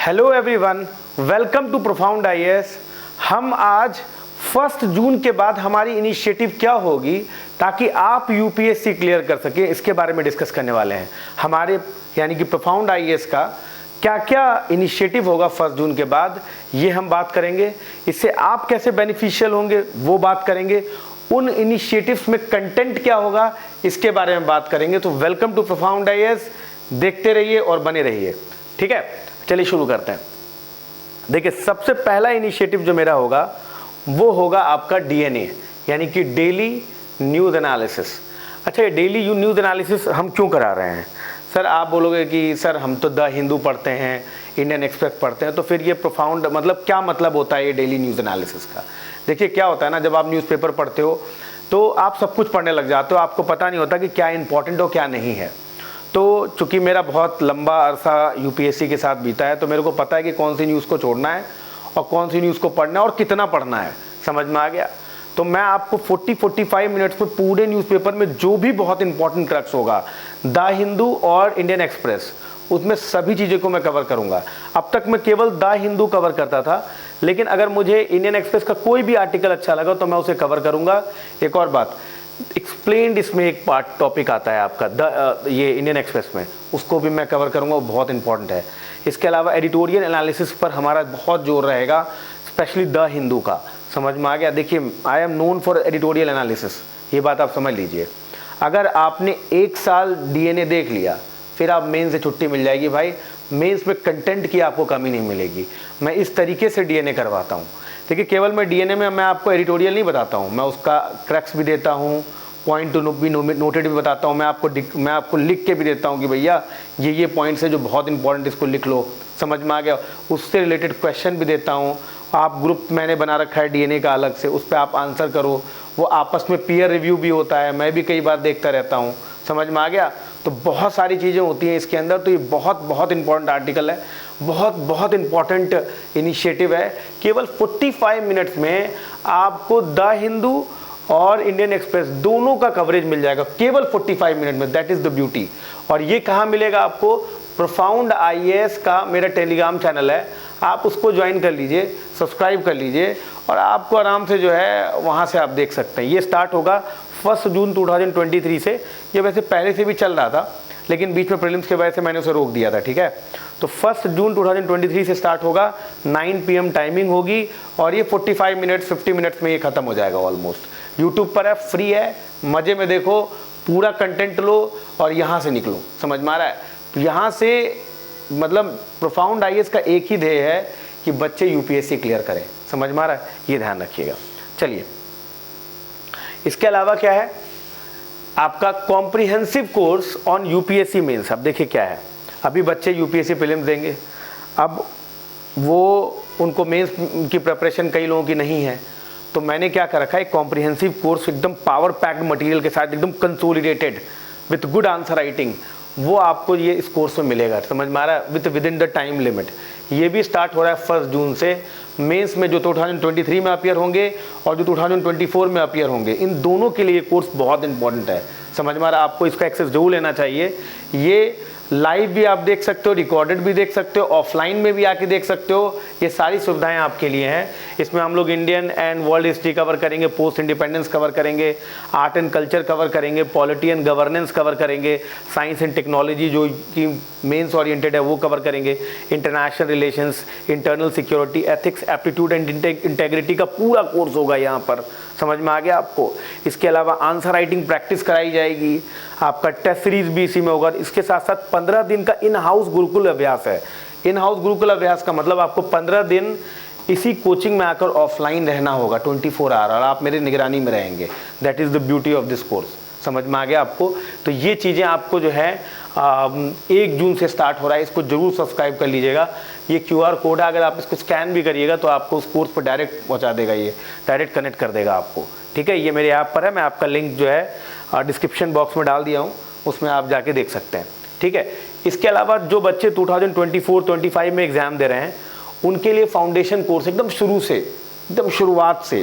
Hello everyone, welcome to profound IAS. हम आज 1 जून के बाद हमारी इनिशिएटिव क्या होगी ताकि आप यूपीएससी क्लियर कर सके, इसके बारे में डिस्कस करने वाले हैं। हमारे यानी कि प्रोफाउंड आईएएस का क्या क्या इनिशिएटिव होगा 1 जून के बाद, ये हम बात करेंगे। इससे आप कैसे बेनिफिशियल होंगे वो बात करेंगे। उन इनिशिएटिव्स में कंटेंट क्या होगा इसके बारे में बात करेंगे। तो वेलकम टू प्रोफाउंड आईएएस, देखते रहिए और बने रहिए। ठीक है, चलिए शुरू करते हैं। देखिए, सबसे पहला इनिशिएटिव जो मेरा होगा वो होगा आपका डीएनए, यानी कि डेली न्यूज़ एनालिसिस। अच्छा, ये डेली न्यूज़ एनालिसिस हम क्यों करा रहे हैं? सर आप बोलोगे कि सर हम तो द हिंदू पढ़ते हैं, इंडियन एक्सप्रेस पढ़ते हैं, तो फिर ये प्रोफाउंड मतलब क्या मतलब होता है ये डेली न्यूज़ एनालिसिस का? देखिए, क्या होता है ना, जब आप न्यूज़पेपर पढ़ते हो तो आप सब कुछ पढ़ने लग जाते हो, आपको पता नहीं होता कि क्या इंपॉर्टेंट हो क्या नहीं है। तो चूंकि मेरा बहुत लंबा अरसा यूपीएससी के साथ बीता है, तो मेरे को पता है कि कौन सी न्यूज़ को छोड़ना है और कौन सी न्यूज़ को पढ़ना है और कितना पढ़ना है। समझ में आ गया? तो मैं आपको 40-45 मिनट्स में पूरे न्यूज़पेपर में जो भी बहुत इंपॉर्टेंट क्रक्स होगा, द हिंदू और इंडियन एक्सप्रेस, उसमें सभी चीज़ों को मैं कवर करूंगा। अब तक मैं केवल द हिंदू कवर करता था, लेकिन अगर मुझे इंडियन एक्सप्रेस का कोई भी आर्टिकल अच्छा लगा तो मैं उसे कवर करूंगा। एक और बात, एक्सप्लेन्ड इसमें एक पार्ट टॉपिक आता है आपका ये इंडियन एक्सप्रेस में, उसको भी मैं कवर करूंगा, वो बहुत इंपॉर्टेंट है। इसके अलावा एडिटोरियल एनालिसिस पर हमारा बहुत जोर रहेगा, स्पेशली द हिंदू का। समझ में आ गया? देखिए, I am known for editorial analysis, ये बात आप समझ लीजिए। अगर आपने 1 साल डीएनए देख लिया, फिर आप मेन से छुट्टी मिल जाएगी भाई। मेंस में कंटेंट की आपको कमी नहीं मिलेगी। मैं इस तरीके से डीएनए करवाता हूँ। देखिए, केवल मैं डीएनए में मैं आपको एडिटोरियल नहीं बताता हूँ, मैं उसका क्रक्स भी देता हूँ, पॉइंट टू बी नोटेड भी बताता हूँ। मैं आपको लिख के भी देता हूँ कि भैया ये पॉइंट्स है जो बहुत इंपॉर्टेंट, इसको लिख लो। समझ में आ गया? उससे रिलेटेड क्वेश्चन भी देता हूँ। आप ग्रुप मैंने बना रखा है डीएनए का अलग से, उस पर आप आंसर करो। वो आपस में पीयर रिव्यू भी होता है, मैं भी कई बार देखता रहता हूँ। समझ में आ गया? तो बहुत सारी चीज़ें होती हैं इसके अंदर। तो ये बहुत इंपॉर्टेंट आर्टिकल है, बहुत इंपॉर्टेंट इनिशिएटिव है। केवल 45 मिनट्स में आपको द हिंदू और इंडियन एक्सप्रेस दोनों का कवरेज मिल जाएगा, केवल 45 मिनट में। That is the beauty. और ये कहाँ मिलेगा आपको? प्रोफाउंड आईएएस का मेरा टेलीग्राम चैनल है, आप उसको ज्वाइन कर लीजिए, सब्सक्राइब कर लीजिए और आपको आराम से जो है वहाँ से आप देख सकते हैं। ये स्टार्ट होगा 1 जून 2023 से। ये वैसे पहले से भी चल रहा था, लेकिन बीच में प्रीलिम्स की वजह से मैंने उसे रोक दिया था। ठीक है, तो 1 जून 2023 से स्टार्ट होगा, 9 PM टाइमिंग होगी और ये 45 मिनट्स 50 मिनट्स में ये ख़त्म हो जाएगा ऑलमोस्ट। यूट्यूब पर है, फ्री है, मज़े में देखो, पूरा कंटेंट लो और यहाँ से निकलो। समझ में आ रहा है? तो यहाँ से मतलब प्रोफाउंड आईएएस का एक ही ध्येय है कि बच्चे यूपीएससी क्लियर करें। समझ में आ रहा है? ये ध्यान रखिएगा। चलिए, इसके अलावा क्या है आपका comprehensive course on UPSC mains. अब देखिए क्या है, अभी बच्चे यूपीएससी प्रीलिम्स देंगे, अब वो उनको मेंस की प्रिपरेशन कई लोगों की नहीं है, तो मैंने क्या कर रखा है, एक कॉम्प्रिहेंसिव कोर्स एकदम पावर पैक्ड मटेरियल के साथ, एकदम consolidated with good answer writing, वो आपको ये इस कोर्स में मिलेगा। समझ में आ रहा है? With in the time limit. ये भी स्टार्ट हो रहा है 1 जून से। मेंस में जो 2023 में अपीयर होंगे और जो 2024 में अपीयर होंगे, इन दोनों के लिए ये कोर्स बहुत इंपॉर्टेंट है। समझ में आ रहा है? आपको इसका एक्सेस जरूर लेना चाहिए। ये लाइव भी आप देख सकते हो, रिकॉर्डेड भी देख सकते हो, ऑफलाइन में भी आके देख सकते हो। ये सारी सुविधाएं आपके लिए हैं। इसमें हम लोग Indian and world history cover करेंगे, पोस्ट इंडिपेंडेंस कवर करेंगे, आर्ट एंड कल्चर कवर करेंगे, पॉलिटी एंड गवर्नेंस कवर करेंगे, साइंस एंड टेक्नोलॉजी जो कि मेंस ओरिएंटेड है वो कवर करेंगे, international relations, internal security, ethics, aptitude and integrity का पूरा कोर्स होगा यहाँ पर। समझ में आ गया आपको? इसके अलावा आंसर राइटिंग प्रैक्टिस कराई जाएगी, आपका टेस्ट सीरीज भी इसी में होगा। इसके साथ साथ 15 दिन का इन हाउस गुरुकुल अभ्यास है। इन हाउस गुरुकुल अभ्यास का मतलब आपको 15 दिन इसी कोचिंग में आकर ऑफलाइन रहना होगा 24 आवर, और आप मेरी निगरानी में रहेंगे। That is the beauty of this course. समझ में आ गया आपको? तो ये चीज़ें आपको जो है 1 जून से स्टार्ट हो रहा है, इसको जरूर सब्सक्राइब कर लीजिएगा। ये QR कोड है, अगर आप इसको स्कैन भी करिएगा तो आपको उस कोर्स पर डायरेक्ट पहुंचा देगा, ये डायरेक्ट कनेक्ट कर देगा आपको। ठीक है, ये मेरे ऐप पर है, मैं आपका लिंक जो है डिस्क्रिप्शन बॉक्स में डाल दिया हूँ, उसमें आप जाके देख सकते हैं। ठीक है, इसके अलावा जो बच्चे 2024-25 में एग्ज़ाम दे रहे हैं, उनके लिए फाउंडेशन कोर्स एकदम शुरू से, एकदम शुरुआत से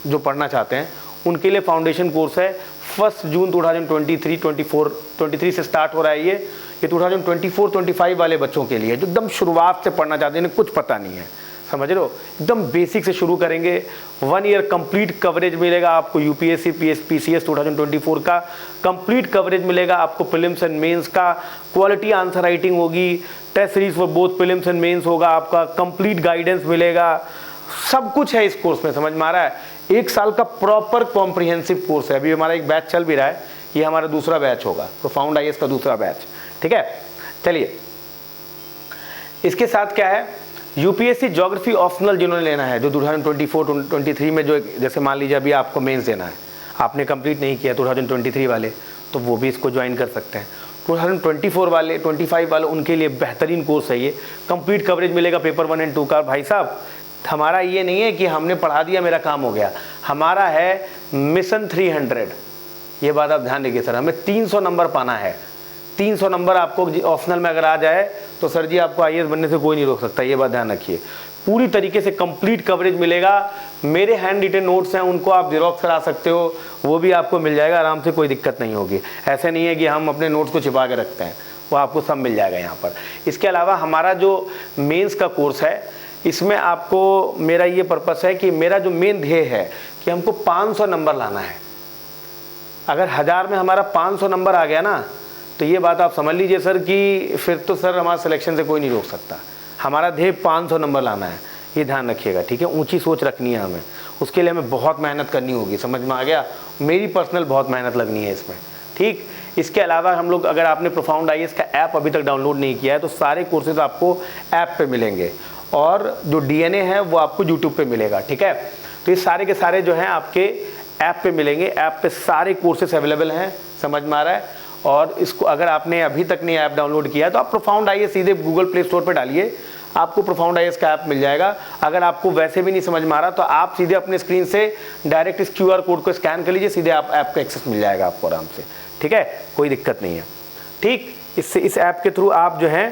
जो पढ़ना चाहते हैं उनके लिए फाउंडेशन कोर्स है। 1 जून 2023 से स्टार्ट हो रहा है ये 2024-25 वाले बच्चों के लिए जो एकदम शुरुआत से पढ़ना चाहते हैं, इन्हें कुछ पता नहीं है, समझ रहे हो, एकदम बेसिक से शुरू करेंगे। 1 ईयर कंप्लीट कवरेज मिलेगा आपको यूपीएससी पीसीएस 2024 का, कंप्लीट कवरेज मिलेगा आपको प्रीलिम्स एंड मेंस का, क्वालिटी आंसर राइटिंग होगी, test series for both prelims and mains होगा आपका, कंप्लीट गाइडेंस मिलेगा, सब कुछ है इस कोर्स में, समझ में आ रहा है। 1 साल का प्रॉपर कॉम्प्रिहेंसिव कोर्स है। अभी हमारा एक बैच चल भी रहा है, ये हमारा दूसरा बैच होगा, प्रोफाउंड आईएएस का दूसरा बैच, ठीक है। चलिए, इसके साथ क्या है, यूपीएससी ज्योग्राफी ऑप्शनल जिन्होंने लेना है, जो 2024-23 में जो, जैसे मान लीजिए अभी आपको मेंस देना है, आपने कंप्लीट नहीं किया 2023 वाले, तो वो भी इसको ज्वाइन कर सकते हैं। 2024 वाले 25 वाले उनके लिए बेहतरीन कोर्स है ये, कंप्लीट कवरेज मिलेगा पेपर 1 और 2 का। भाई साहब, हमारा ये नहीं है कि हमने पढ़ा दिया मेरा काम हो गया, हमारा है मिशन 300। ये बात आप ध्यान रखिए सर, हमें 300 नंबर पाना है। 300 नंबर आपको ऑप्शनल में अगर आ जाए तो सर जी आपको आईएएस बनने से कोई नहीं रोक सकता, ये बात ध्यान रखिए। पूरी तरीके से कंप्लीट कवरेज मिलेगा। मेरे हैंड रिटन नोट्स हैं, उनको आप जेरोक्स करा सकते हो, वो भी आपको मिल जाएगा आराम से, कोई दिक्कत नहीं होगी। ऐसे नहीं है कि हम अपने नोट्स को छिपा के रखते हैं, वो आपको सब मिल जाएगा यहाँ पर। इसके अलावा हमारा जो मेंस का कोर्स है, इसमें आपको मेरा ये पर्पस है कि मेरा जो मेन ध्येय है कि हमको 500 नंबर लाना है। अगर 1000 में हमारा 500 नंबर आ गया ना, तो ये बात आप समझ लीजिए सर कि फिर तो सर हमारा सिलेक्शन से कोई नहीं रोक सकता। हमारा ध्येय 500 नंबर लाना है, ये ध्यान रखिएगा, ठीक है। ऊंची सोच रखनी है हमें, उसके लिए हमें बहुत मेहनत करनी होगी, समझ में आ गया। मेरी पर्सनल बहुत मेहनत लगनी है इसमें, ठीक। इसके अलावा हम लोग, अगर आपने प्रोफाउंड आईएएस का ऐप अभी तक डाउनलोड नहीं किया है, तो सारे कोर्सेज आपको ऐप पे मिलेंगे, और जो डीएनए है वो आपको यूट्यूब पे मिलेगा, ठीक है। तो ये सारे के सारे जो हैं आपके ऐप पे मिलेंगे। ऐप पे सारे कोर्सेज अवेलेबल हैं, समझ में आ रहा है। और इसको अगर आपने अभी तक नहीं ऐप डाउनलोड किया है तो आप प्रोफाउंड आईएएस सीधे गूगल प्ले स्टोर पे डालिए, आपको प्रोफाउंड आईएएस का ऐप मिल जाएगा। अगर आपको वैसे भी नहीं समझ में आ रहा तो आप सीधे अपने स्क्रीन से डायरेक्ट इस क्यूआर कोड को स्कैन कर लीजिए, सीधे आप ऐप का एक्सेस मिल जाएगा आपको आराम से, ठीक है, कोई दिक्कत नहीं है, ठीक। इससे इस ऐप के थ्रू आप जो है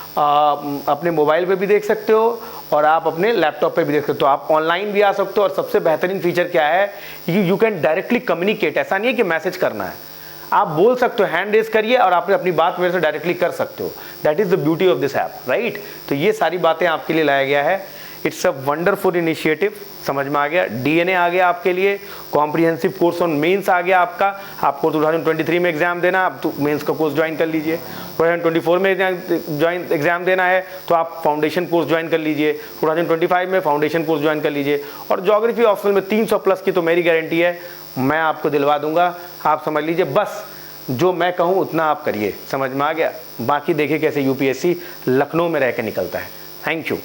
अपने मोबाइल पे भी देख सकते हो और आप अपने लैपटॉप पे भी देख सकते हो, आप ऑनलाइन भी आ सकते हो। और सबसे बेहतरीन फीचर क्या है, यू कैन डायरेक्टली कम्युनिकेट। ऐसा नहीं है कि मैसेज करना है, आप बोल सकते हो, हैंड रेज करिए और आप अपनी बात मेरे से डायरेक्टली कर सकते हो। That is the beauty of this app, right. तो ये सारी बातें आपके लिए लाया गया है। इट्स अ वंडरफुल इनिशिएटिव, समझ में आ गया। डीएनए आ गया आपके लिए, कॉम्प्रिहेंसिव कोर्स ऑन मेंस आ गया आपका। आपको 2023 में एग्जाम देना, आप तो मेंस का कोर्स ज्वाइन कर लीजिए। 2024 में एग्जाम देना है तो आप फाउंडेशन कोर्स ज्वाइन कर लीजिए। 2025 में फाउंडेशन कोर्स ज्वाइन कर लीजिए। और ज्योग्राफी ऑप्शनल में 300 प्लस की तो मेरी गारंटी है, मैं आपको दिलवा दूंगा। आप समझ लीजिए, बस जो मैं कहूँ उतना आप करिए, समझ में आ गया। बाकी देखिए कैसे यूपीएससी लखनऊ में रह के निकलता है। Thank you.